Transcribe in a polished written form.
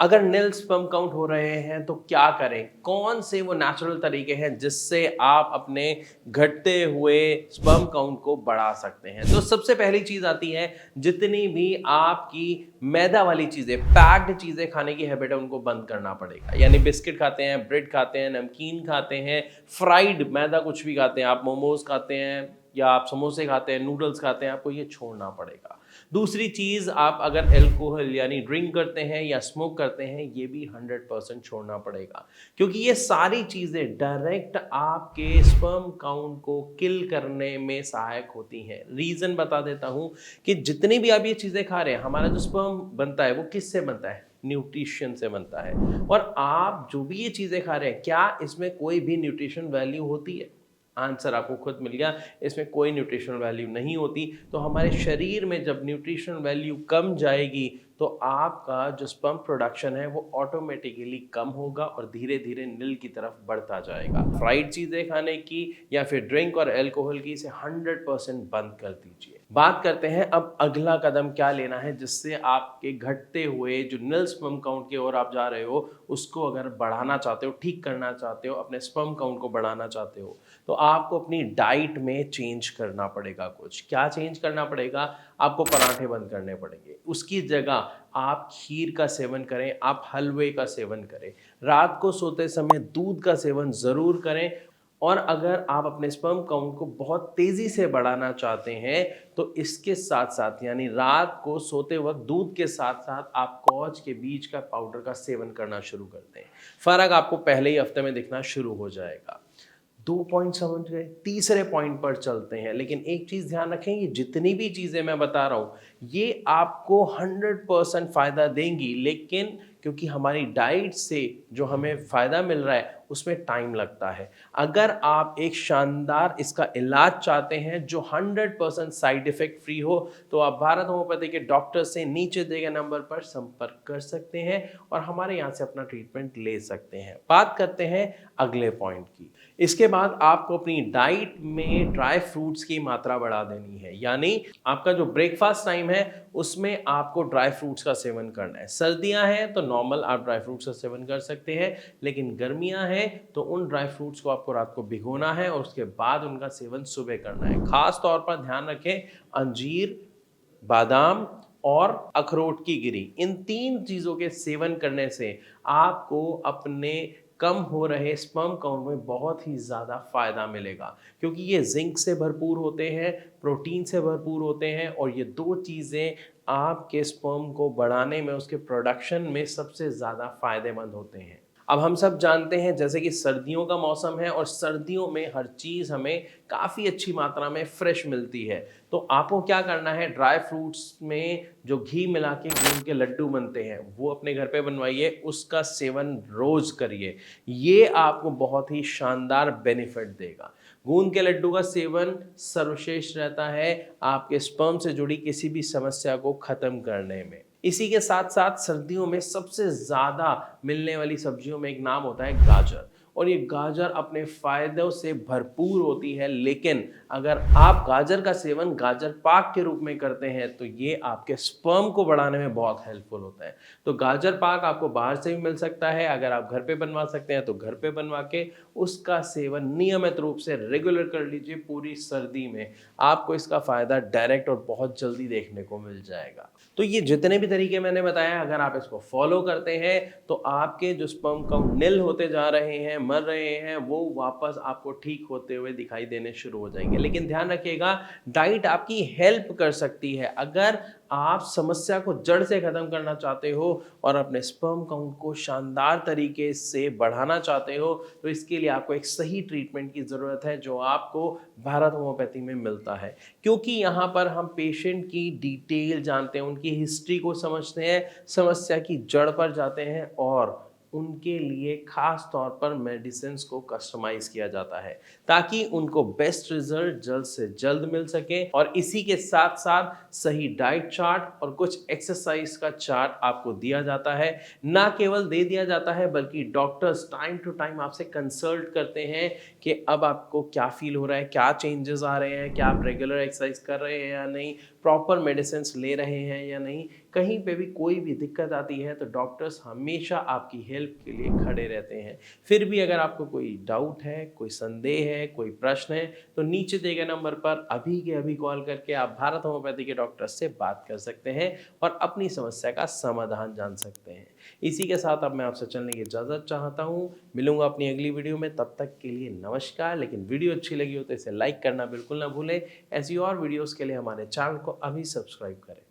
अगर नील sperm count हो रहे हैं तो क्या करें? कौन से वो नेचुरल तरीके हैं जिससे आप अपने घटते हुए स्पर्म काउंट को बढ़ा सकते हैं? तो सबसे पहली चीज़ आती है, जितनी भी आपकी मैदा वाली चीज़ें, पैक्ड चीज़ें खाने की हैबिट है उनको बंद करना पड़ेगा। यानी बिस्किट खाते हैं, ब्रेड खाते हैं, नमकीन खाते हैं, फ्राइड मैदा कुछ भी खाते हैं, आप मोमोज़ खाते हैं या आप समोसे खाते हैं, नूडल्स खाते हैं, आपको ये छोड़ना पड़ेगा। दूसरी चीज़, आप अगर अल्कोहल यानी ड्रिंक करते हैं या स्मोक करते हैं, ये भी 100% छोड़ना पड़ेगा, क्योंकि ये सारी चीज़ें डायरेक्ट आपके स्पर्म काउंट को किल करने में सहायक होती हैं। रीज़न बता देता हूँ कि जितनी भी आप ये चीज़ें खा रहे हैं, हमारा जो स्पर्म बनता है वो किससे बनता है? न्यूट्रिशन से बनता है। और आप जो भी ये चीज़ें खा रहे हैं, क्या इसमें कोई भी न्यूट्रिशन वैल्यू होती है? आंसर आपको खुद मिल गया, इसमें कोई न्यूट्रिशनल वैल्यू नहीं होती। तो हमारे शरीर में जब न्यूट्रिशनल वैल्यू कम जाएगी तो आपका जो स्पर्म प्रोडक्शन है वो ऑटोमेटिकली कम होगा और धीरे धीरे नील की तरफ बढ़ता जाएगा। फ्राइड चीज़ें खाने की या फिर ड्रिंक और अल्कोहल की, इसे 100% बंद कर दीजिए। बात करते हैं अब अगला कदम क्या लेना है जिससे आपके घटते हुए जो नील स्पर्म काउंट की ओर आप जा रहे हो उसको अगर बढ़ाना चाहते हो, ठीक करना चाहते हो, अपने स्पर्म काउंट को बढ़ाना चाहते हो, तो आपको अपनी डाइट में चेंज करना पड़ेगा। कुछ क्या चेंज करना पड़ेगा? आपको पराठे बंद करने पड़ेंगे। उसकी जगह आप खीर का सेवन करें, आप हलवे का सेवन करें। रात को सोते समय दूध का सेवन ज़रूर करें। और अगर आप अपने स्पर्म काउंट को बहुत तेज़ी से बढ़ाना चाहते हैं तो इसके साथ-साथ यानी रात को सोते वक़्त दूध के साथ-साथ आप कॉच के बीज का पाउडर का सेवन करना शुरू कर दें। फ़र्क आपको पहले ही हफ्ते में दिखना शुरू हो जाएगा। 2 पॉइंट समझ गए। तीसरे पॉइंट पर चलते हैं, लेकिन एक चीज़ ध्यान रखें, ये जितनी भी चीज़ें मैं बता रहा हूँ, ये आपको 100% फ़ायदा देंगी, लेकिन क्योंकि हमारी डाइट से जो हमें फ़ायदा मिल रहा है, उसमें टाइम लगता है। अगर आप एक शानदार इसका इलाज चाहते हैं, जो 100% साइड इफ़ेक्ट फ्री हो, तो आप भारत होम्योपैथी के डॉक्टर से नीचे दिए गए नंबर पर संपर्क कर सकते हैं और हमारे यहाँ से अपना ट्रीटमेंट ले सकते हैं। बात करते हैं अगले पॉइंट की। इसके बाद आपको अपनी डाइट में ड्राई फ्रूट्स की मात्रा बढ़ा देनी है, यानी आपका जो ब्रेकफास्ट टाइम है उसमें आपको ड्राई फ्रूट्स का सेवन करना है। सर्दियां हैं तो नॉर्मल आप ड्राई फ्रूट्स का सेवन कर सकते हैं, लेकिन गर्मियां हैं तो उन ड्राई फ्रूट्स को आपको रात को भिगोना है और उसके बाद उनका सेवन सुबह करना है। खास तौर पर ध्यान रखें, अंजीर, बादाम और अखरोट की गिरी, इन 3 चीज़ों के सेवन करने से आपको अपने कम हो रहे स्पर्म काउंट में बहुत ही ज़्यादा फ़ायदा मिलेगा, क्योंकि ये ज़िंक से भरपूर होते हैं, प्रोटीन से भरपूर होते हैं और ये 2 चीज़ें आपके स्पर्म को बढ़ाने में, उसके प्रोडक्शन में सबसे ज़्यादा फ़ायदेमंद होते हैं। अब हम सब जानते हैं जैसे कि सर्दियों का मौसम है और सर्दियों में हर चीज़ हमें काफ़ी अच्छी मात्रा में फ्रेश मिलती है। तो आपको क्या करना है, ड्राई फ्रूट्स में जो घी मिला के गूंद के लड्डू बनते हैं वो अपने घर पे बनवाइए, उसका सेवन रोज़ करिए। ये आपको बहुत ही शानदार बेनिफिट देगा। गूंद के लड्डू का सेवन सर्वश्रेष्ठ रहता है आपके स्पर्म से जुड़ी किसी भी समस्या को ख़त्म करने में। इसी के साथ साथ सर्दियों में सबसे ज़्यादा मिलने वाली सब्जियों में एक नाम होता है गाजर, और ये गाजर अपने फ़ायदों से भरपूर होती है, लेकिन अगर आप गाजर का सेवन गाजर पाक के रूप में करते हैं तो ये आपके स्पर्म को बढ़ाने में बहुत हेल्पफुल होता है। तो गाजर पाक आपको बाहर से भी मिल सकता है, अगर आप घर पे बनवा सकते हैं तो घर पे बनवा के उसका सेवन नियमित रूप से रेगुलर कर लीजिए पूरी सर्दी में। आपको इसका फ़ायदा डायरेक्ट और बहुत जल्दी देखने को मिल जाएगा। तो ये जितने भी तरीके मैंने बताए, अगर आप इसको फॉलो करते हैं तो आपके जो स्पर्म काउंट निल होते जा रहे हैं, मर रहे हैं, वो वापस आपको ठीक होते हुए दिखाई देने शुरू हो जाएंगे। लेकिन ध्यान रखिएगा, डाइट आपकी हेल्प कर सकती है। अगर आप समस्या को जड़ से ख़त्म करना चाहते हो और अपने स्पर्म काउंट को शानदार तरीके से बढ़ाना चाहते हो, तो इसके लिए आपको एक सही ट्रीटमेंट की ज़रूरत है जो आपको भारत होम्योपैथी में मिलता है। क्योंकि यहाँ पर हम पेशेंट की डिटेल जानते हैं, उनकी हिस्ट्री को समझते हैं, समस्या की जड़ पर जाते हैं और उनके लिए खास तौर पर मेडिसिन्स को कस्टमाइज़ किया जाता है ताकि उनको बेस्ट रिजल्ट जल्द से जल्द मिल सके। और इसी के साथ-साथ सही डाइट चार्ट और कुछ एक्सरसाइज का चार्ट आपको दिया जाता है। ना केवल दे दिया जाता है बल्कि डॉक्टर्स टाइम टू टाइम आपसे कंसल्ट करते हैं कि अब आपको क्या फ़ील हो रहा है, क्या चेंजेस आ रहे हैं, क्या आप रेगुलर एक्सरसाइज कर रहे हैं या नहीं, प्रॉपर मेडिसिन ले रहे हैं या नहीं, कहीं पे भी कोई भी दिक्कत आती है तो डॉक्टर्स हमेशा आपकी हेल्प के लिए खड़े रहते हैं। फिर भी अगर आपको कोई डाउट है, कोई संदेह है, कोई प्रश्न है, तो नीचे दिए गए नंबर पर अभी के अभी कॉल करके आप भारत होम्योपैथी के डॉक्टर से बात कर सकते हैं और अपनी समस्या का समाधान जान सकते हैं। इसी के साथ अब मैं आपसे चलने की इजाज़त चाहता हूँ। मिलूंगा अपनी अगली वीडियो में, तब तक के लिए नमस्कार। लेकिन वीडियो अच्छी लगी हो तो इसे लाइक करना बिल्कुल ना भूलें। ऐसी और वीडियोस के लिए हमारे चैनल को अभी सब्सक्राइब करें।